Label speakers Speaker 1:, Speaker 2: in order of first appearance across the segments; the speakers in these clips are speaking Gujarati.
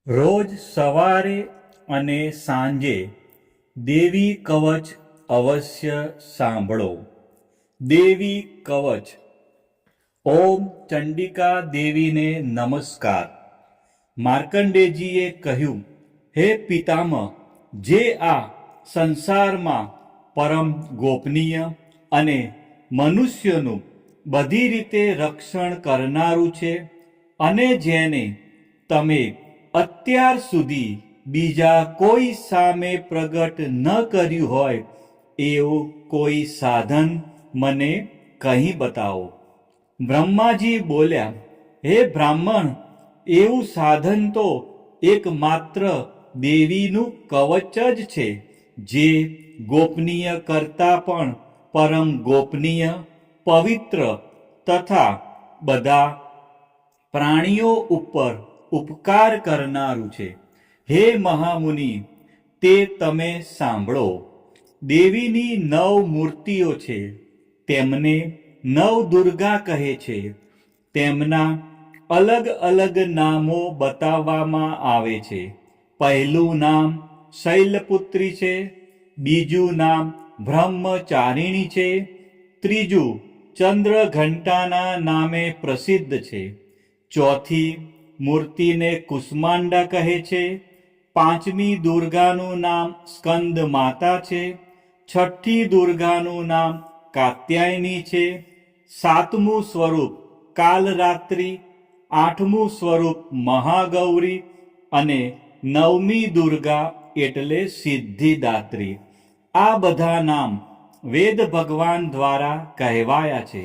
Speaker 1: રોજ સવારે અને સાંજે દેવી કવચ અવશ્ય સાંભળો. દેવી કવચ. ઓમ ચંડિકા દેવીને નમસ્કાર. માર્કંડેયજીએ કહ્યું, હે પિતામહ, જે આ સંસારમાં પરમ ગોપનીય અને મનુષ્યનું બધી રીતે રક્ષણ કરનારું છે, અને જેને તમે અત્યાર સુધી બીજા કોઈ સામે પ્રગટ ન કર્યું હોય એવું કોઈ સાધન મને કહી બતાવો. બ્રહ્માજી બોલ્યા, હે બ્રાહ્મણ, એવું સાધન તો એકમાત્ર દેવીનું કવચ જ છે, જે ગોપનીય કરતાં પણ પરમ ગોપનીય, પવિત્ર તથા બધા પ્રાણીઓ ઉપર ઉપકાર કરનારું છે. હે મહામુનિ, તે તમે સાંભળો. દેવીની 9 મૂર્તિઓ છે. તેમને 9 દુર્ગા કહે છે. તેમના અલગ અલગ નામો બતાવવામાં આવે છે. પહેલું નામ શૈલપુત્રી છે, બીજું નામ બ્રહ્મચારિણી છે, ત્રીજું ચંદ્રઘંટાના નામે પ્રસિદ્ધ છે, ચોથી મૂર્તિને કુષ્માંડા કહે છે, પાંચમી દુર્ગાનું નામ સ્કંદ માતા છે, છઠ્ઠી દુર્ગાનું નામ કાત્યાયની છે, સાતમું સ્વરૂપ કાલરાત્રિ, આઠમું સ્વરૂપ મહાગૌરી અને નવમી દુર્ગા એટલે સિદ્ધિદાત્રી. આ બધા નામ વેદ ભગવાન દ્વારા કહેવાયા છે.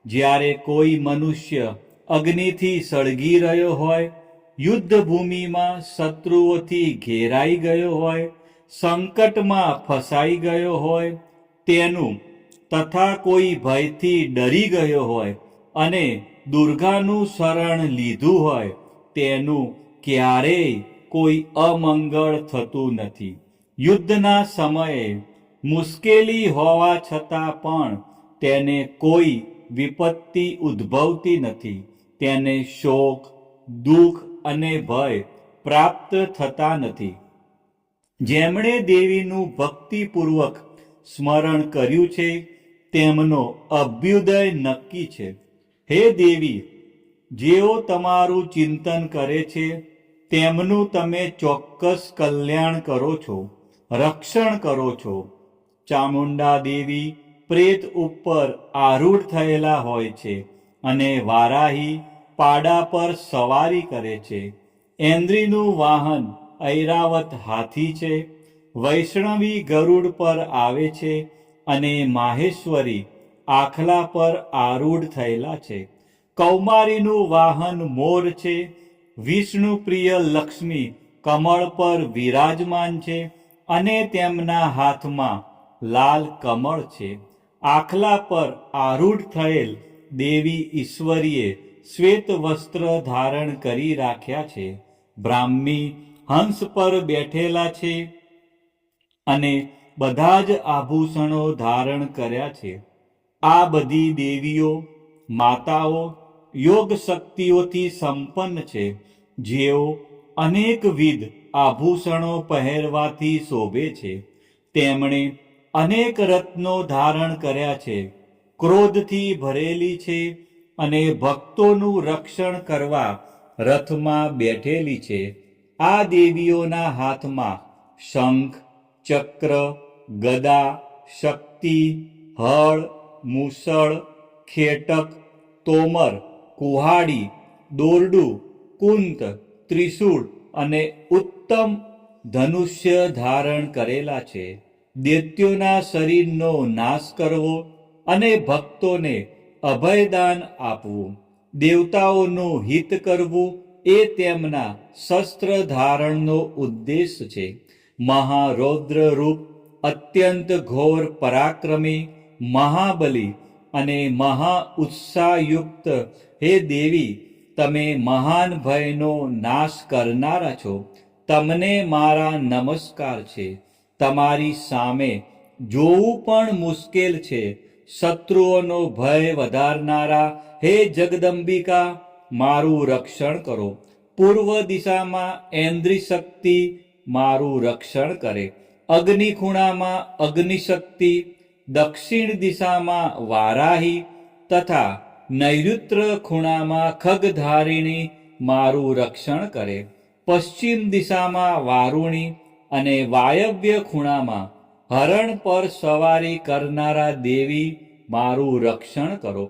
Speaker 1: જ્યારે કોઈ મનુષ્ય અગ્નિથી સળગી રહ્યો હોય, યુદ્ધ ભૂમિમાં શત્રુઓથી ઘેરાઈ ગયો હોય, સંકટમાં ફસાઈ ગયો હોય તેનું, તથા કોઈ ભયથી ડરી ગયો હોય અને દુર્ગાનું શરણ લીધું હોય તેનું ક્યારેય કોઈ અમંગળ થતું નથી. યુદ્ધના સમયે મુશ્કેલી હોવા છતાં પણ તેને કોઈ વિપત્તિ ઉદ્ભવતી નથી. તેને શોક, દુઃખ અને ભય પ્રાપ્ત થતા નથી. જેમણે દેવીનું ભક્તિપૂર્વક સ્મરણ કર્યું છે તેમનો અભ્યુદય નક્કી છે. હે દેવી, જેઓ તમારું ચિંતન કરે છે તેમનું તમે ચોક્કસ કલ્યાણ કરો છો, રક્ષણ કરો છો. ચામુંડા દેવી પ્રેત ઉપર આરૂઢ થયેલા હોય છે અને વારાહી પાડા પર સવારી કરે છે. એન્દ્રીનું વાહન ઐરાવત હાથી છે, વૈષ્ણવી ગરુડ પર આવે છે અને માહેશ્વરી આખલા પર આરૂઢ થયેલા છે. કૌમારીનું વાહન મોર છે, વિષ્ણુ પ્રિય લક્ષ્મી કમળ પર વિરાજમાન છે અને તેમના હાથમાં લાલ કમળ છે. આખલા પર આરૂઢ થયેલ દેવી ઈશ્વરીએ શ્વેત વસ્ત્ર ધારણ કરી રાખ્યા છે. બ્રાહ્મી હંસ પર બેઠેલા છે અને બધા જ આભૂષણો ધારણ કર્યા છે. આ બધી દેવીઓ માતાઓ યોગ શક્તિઓથી સંપન્ન છે, જેઓ અનેકવિધ આભૂષણો પહેરવાથી શોભે છે. તેમણે અનેક રત્નો ધારણ કર્યા છે, ક્રોધથી ભરેલી છે અને ભક્તોનું રક્ષણ કરવા રથમાં બેઠેલી છે. આ દેવીઓના હાથમાં શંખ, ચક્ર, ગદા, શક્તિ, હળ, મૂસળ, ખેટક, તોમર, કુહાડી, દોરડું, કુંત, ત્રિશૂળ અને ઉત્તમ ધનુષ્ય ધારણ કરેલા છે. દૈત્યોના શરીરનો નાશ કરવો અને ભક્તોને અભયદાન આપવું, દેવતાઓનું હિત કરવું એ તેમના શસ્ત્ર ધારણનો ઉદ્દેશ છે. મહારૌદ્ર રૂપ, અત્યંત ઘોર પરાક્રમી, મહાબલી અને મહા ઉત્સાહયુક્ત હે દેવી, તમે મહાન ભયનો નાશ કરનારા છો. તમને મારા નમસ્કાર છે. તમારી સામે જોવું પણ મુશ્કેલ છે. શત્રુઓનો ભય વધારનારા હે જગદંબિકા, મારું રક્ષણ કરો. પૂર્વ દિશામાં ઐન્દ્રી શક્તિ મારું રક્ષણ કરે. અગ્નિ ખૂણામાં અગ્નિશક્તિ, દક્ષિણ દિશામાં વારાહી તથા નૈઋત્ય ખૂણામાં ખગધારિણી મારું રક્ષણ કરે. પશ્ચિમ દિશામાં વારુણી અને વાયવ્ય ખૂણામાં હરણ પર સવારી કરનારા દેવી મારું રક્ષણ કરો.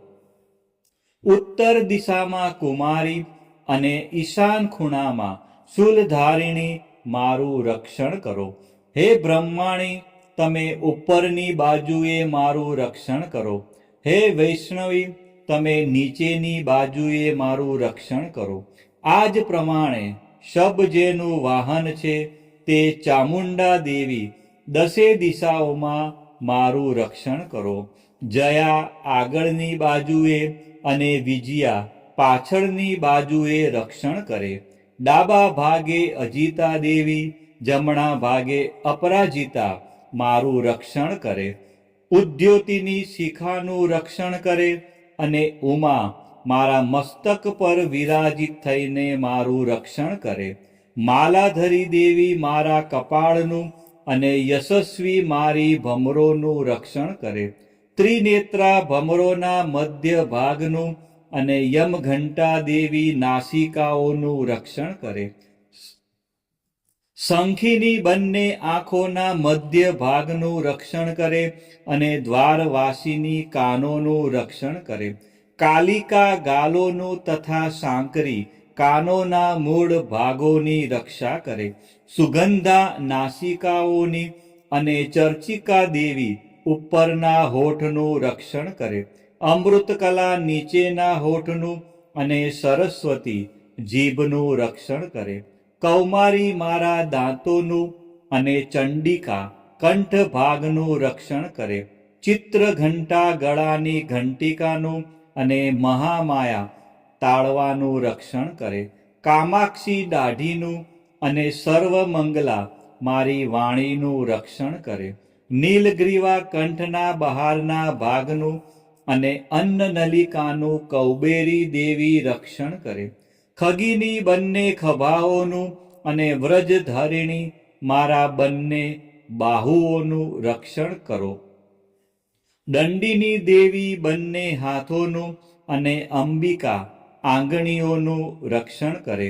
Speaker 1: ઉત્તર દિશામાં કુમારી અને ઈશાન ખૂણામાં શૂલધારિણી મારું રક્ષણ કરો. હે બ્રહ્માણી, તમે ઉપરની બાજુએ મારું રક્ષણ કરો. હે વૈષ્ણવી, તમે નીચેની બાજુએ મારું રક્ષણ કરો. આ જ પ્રમાણે શબ જેનું વાહન છે તે ચામુંડા દેવી દસે દિશાઓમાં મારું રક્ષણ કરો. જયા આગળની બાજુએ અને વિજયા પાછળની બાજુએ રક્ષણ કરે. ડાબા ભાગે અજિતા દેવી, જમણા ભાગે અપરાજિતા મારું રક્ષણ કરે. ઉદ્યોતિની શિખાનું રક્ષણ કરે અને ઉમા મારા મસ્તક પર વિરાજિત થઈને મારું રક્ષણ કરે. માલાધરી દેવી મારા કપાળનું અને યશસ્વી મારી ભમરોનું રક્ષણ કરે. ત્રિનેત્રા ભમરોના મધ્ય ભાગનું અને યમઘંટા દેવી નાસિકાઓનું રક્ષણ કરે. શંખીની બંને આંખોના મધ્ય ભાગનું રક્ષણ કરે અને દ્વારવાસીની કાનોનું રક્ષણ કરે. કાલિકા ગાલોનું તથા સાંકરી કાનોના મૂળ ભાગોની રક્ષા કરે. સુગંધા નાસિકાઓની અને ચર્ચિકા દેવી ઉપરના હોઠનું રક્ષણ કરે. અમૃતકલા નીચેના હોઠનું અને સરસ્વતી જીભનું રક્ષણ કરે. કૌમારી મારા દાંતોનું અને ચંડિકા કંઠ ભાગનું રક્ષણ કરે. ચિત્રઘંટા ગળાની ઘંટિકાનું અને મહામાયા તાળવાનું રક્ષણ કરે. કામાક્ષી દાઢીનું અને સર્વમંગલા મારી વાણીનું રક્ષણ કરે. નીલગ્રીવા કંઠના બહારના ભાગનું અને અન્નનલિકાનું કૌબેરી દેવી રક્ષણ કરે. ખગીની બંને ખભાઓનું અને વ્રજધારિણી મારા બંને બાહુઓનું રક્ષણ કરો. દંડિની દેવી બંને હાથોનું અને અંબિકા આંગળીઓનું રક્ષણ કરે.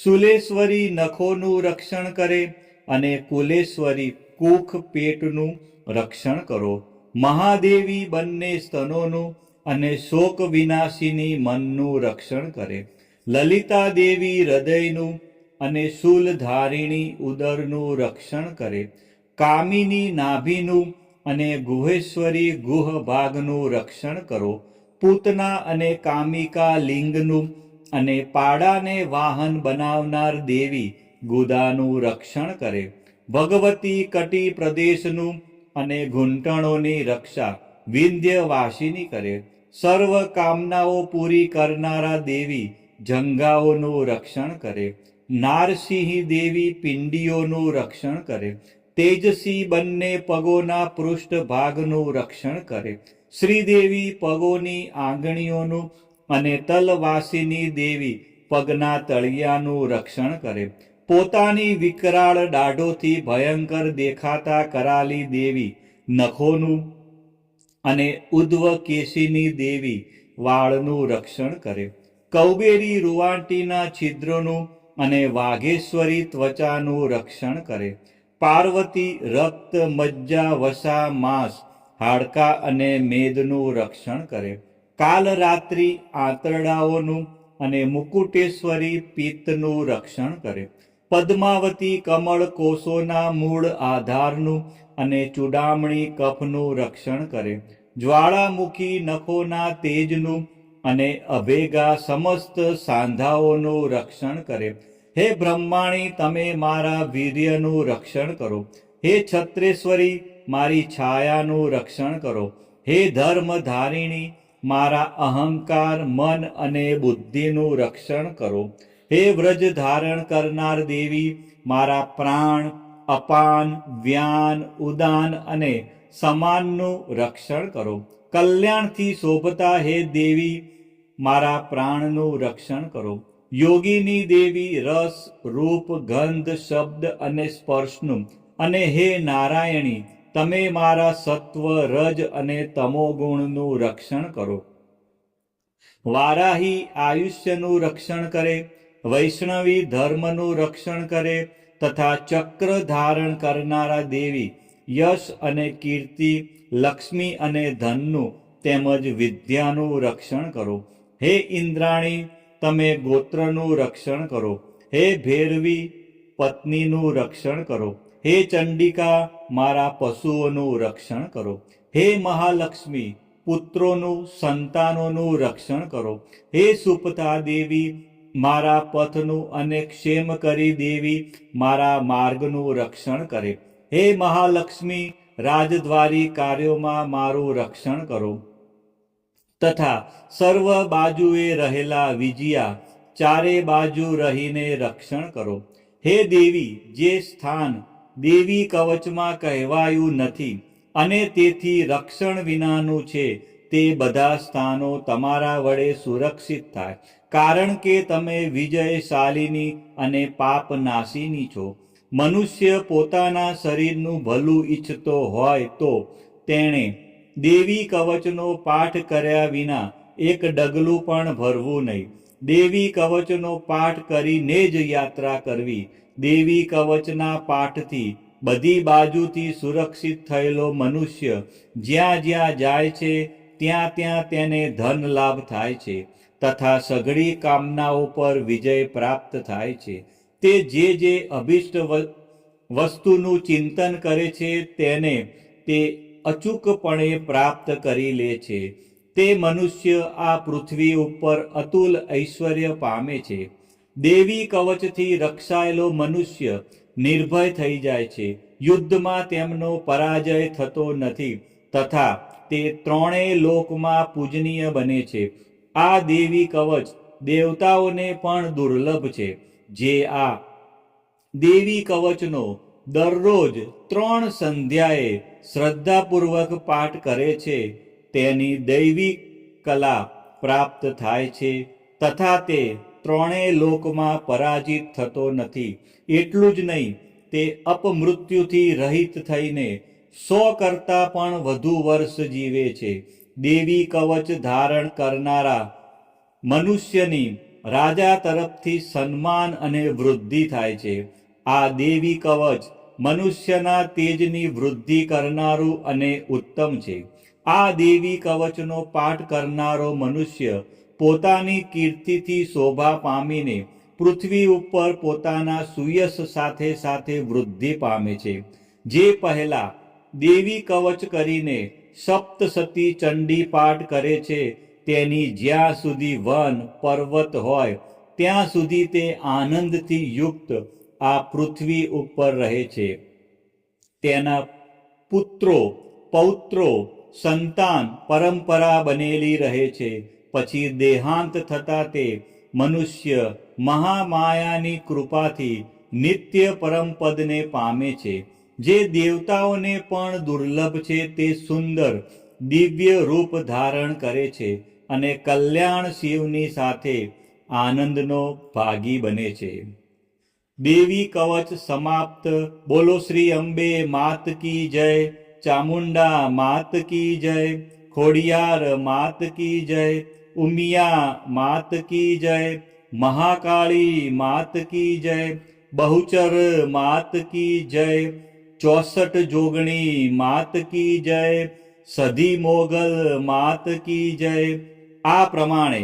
Speaker 1: સુલેશ્વરી નખોનું રક્ષણ કરે અને કુલેશ્વરી કુખ પેટનું રક્ષણ કરો. મહાદેવી બંને સ્તનોનું અને શોક વિનાશિની મનનું રક્ષણ કરે. લલિતા દેવી હૃદયનું અને શૂલધારિણી ઉદરનું રક્ષણ કરે. કામિની નાભીનું અને ગુહેશ્વરી ગુહ ભાગનું રક્ષણ કરો. પૂતના અને કામિકા લિંગનું અને પાડાને વાહન બનાવનાર દેવી ગુદાનું રક્ષણ કરે. ભગવતી કટી પ્રદેશનું અને ઘૂંટણોની રક્ષા વિંધ્યવાસિની કરે. સર્વ કામનાઓ પૂરી કરનારા દેવી જંઘાઓનું રક્ષણ કરે. નારસિંહ દેવી પિંડીઓનું રક્ષણ કરે. તેજસી બંને પગોના પૃષ્ઠ ભાગનું રક્ષણ કરે. શ્રીદેવી પગોની આંગળીઓનું અને તલવાસિની દેવી પગના તળિયાનું રક્ષણ કરે. પોતાની વિકરાળ દાઢોથી ભયંકર દેખાતા કરાલી દેવી નખોનું અને ઉદ્વ કેશીની દેવી વાળનું રક્ષણ કરે. કૌબેરી રૂવાંટીના છિદ્રોનું અને વાઘેશ્વરી ત્વચાનું રક્ષણ કરે. પાર્વતી રક્ત, મજ્જા, વસા, માંસ, હાડકા અને મેદનું રક્ષણ કરે. કાલરાત્રિ આંતરડાઓનું અને મુકુટેશ્વરી પિત્તનું રક્ષણ કરે. પદ્માવતી કમળ કોષોના મૂળ આધારનું અને ચૂડામણી કફનું રક્ષણ કરે. જ્વાળામુખી નખોના તેજનું અને અભેગા સમસ્ત સાંધાઓનું રક્ષણ કરે. હે બ્રહ્માણી, તમે મારા વીર્યનું રક્ષણ કરો. હે છત્રેશ્વરી, મારી છાયાનું રક્ષણ કરો. હે ધર્મધારિણી, મારા અહંકાર, મન અને બુદ્ધિનું રક્ષણ કરો. હે વ્રજ ધારણ કરનાર દેવી, મારા પ્રાણ, અપાન, વ્યાન, ઉદાન અને સમાનનું રક્ષણ કરો. કલ્યાણથી શોભતા હે દેવી, મારા પ્રાણનું રક્ષણ કરો. યોગીની દેવી રસ, રૂપ, ગંધ, શબ્દ અને સ્પર્શનું, અને હે નારાયણી, તમે મારા સત્વ, રજ અને તમો ગુણનું રક્ષણ કરો. વારાહી આયુષ્યનું રક્ષણ કરે, વૈષ્ણવી ધર્મનું રક્ષણ કરે, તથા ચક્ર ધારણ કરનારા દેવી યશ અને કીર્તિ, લક્ષ્મી અને ધનનું તેમજ વિદ્યાનું રક્ષણ કરો. હે ઇન્દ્રાણી, તમે ગોત્રનું રક્ષણ કરો. હે ભૈરવી, પત્નીનું રક્ષણ કરો. હે ચંડિકા, મારા પશુઓનું રક્ષણ કરો. હે મહાલક્ષ્મી, પુત્રોનું, સંતાનોનું રક્ષણ કરો. હે સુપથા દેવી, મારા પથનું, અને ક્ષેમકરી દેવી, મારા માર્ગનું રક્ષણ કરે. હે મહાલક્ષ્મી, રાજદ્વારી કાર્યોમાં મારું રક્ષણ કરો. તથા સર્વ બાજુએ રહેલા વિજયા, ચારે બાજુ રહીને રક્ષણ કરો. હે દેવી, જે સ્થાન દેવી કવચમાં કહેવાયું નથી અને તેથી રક્ષણ વિનાનું છે, તે બધા સ્થાનો તમારા વડે સુરક્ષિત થાય, કારણ કે તમે વિજયશાલિની અને પાપનાશીની છો. મનુષ્ય પોતાના શરીરનું ભલું ઈચ્છતો હોય તો તેણે દેવી કવચનો પાઠ કર્યા વિના એક ડગલું પણ ભરવું નહીં. દેવી કવચનો પાઠ કરીને જ યાત્રા કરવી. દેવી કવચના પાઠથી બધી બાજુથી સુરક્ષિત થયેલો મનુષ્ય જ્યાં જ્યાં જાય છે ત્યાં ત્યાં તેને ધન લાભ થાય છે તથા સઘળી કામનાઓ પર વિજય પ્રાપ્ત થાય છે. તે જે અભિષ્ટ વસ્તુનું ચિંતન કરે છે તેને તે અચૂકપણે પ્રાપ્ત કરી લે છે. તે મનુષ્ય આ પૃથ્વી ઉપર અતુલ ઐશ્વર્ય પામે છે. દેવી કવચથી રક્ષાયેલો મનુષ્ય નિર્ભય થઈ જાય છે. યુદ્ધમાં તેમનો પરાજય થતો નથી તથા તે ત્રણેય લોકમાં પૂજનીય બને છે. આ દેવી કવચ દેવતાઓને પણ દુર્લભ છે. જે આ દેવી કવચનો દરરોજ 3 સંધ્યાએ શ્રદ્ધાપૂર્વક પાઠ કરે છે તેની દૈવી કલા પ્રાપ્ત થાય છે તથા તે ત્રણેય લોકમાં પરાજિત થતો નથી. એટલું જ નહીં, તે અપમૃત્યુથી રહિત થઈને 100 કરતાં પણ વધુ વર્ષ જીવે છે. દેવી કવચ ધારણ કરનારા મનુષ્યની રાજા તરફથી સન્માન અને વૃદ્ધિ થાય છે. આ દેવી કવચ મનુષ્યના તેજની વૃદ્ધિ કરનારું અને ઉત્તમ છે. આ દેવી કવચનો પાઠ કરનારો મનુષ્ય પોતાની કીર્તિથી શોભા પામીને પૃથ્વી ઉપર પોતાના સુયશ સાથે સાથે વૃદ્ધિ પામે છે. જે પહેલા દેવી કવચ કરીને સપ્તસતી ચંડી પાઠ કરે છે તેની જ્યાં સુધી વન પર્વત હોય ત્યાં સુધી તે આનંદથી યુક્ત આ પૃથ્વી ઉપર રહે છે. તેના પુત્રો પૌત્રો સંતાન પરંપરા બનેલી રહે છે. પછી દેહાંત થતા તે મનુષ્ય મહામાયાની કૃપાથી નિત્ય પરમપદને પામે છે. જે દેવતાઓને પણ દુર્લભ છે તે સુંદર દિવ્ય રૂપ ધારણ કરે છે અને કલ્યાણ શિવની સાથે આનંદનો ભાગી બને છે. દેવી કવચ સમાપ્ત. બોલો શ્રી અંબે માત કી જય, ચામુંડા માત કી જય, ખોડિયાર માત કી જય, ઉમિયા માત કી જય, મહાકાળી માત કી જય, બહુચર માત કી જય, 64 જોગણી માત કી જય, સધી મોગલ માત કી જય. આ પ્રમાણે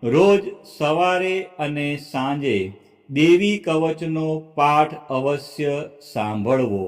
Speaker 1: રોજ સવારે અને સાંજે દેવી કવચનો પાઠ અવશ્ય સાંભળવો.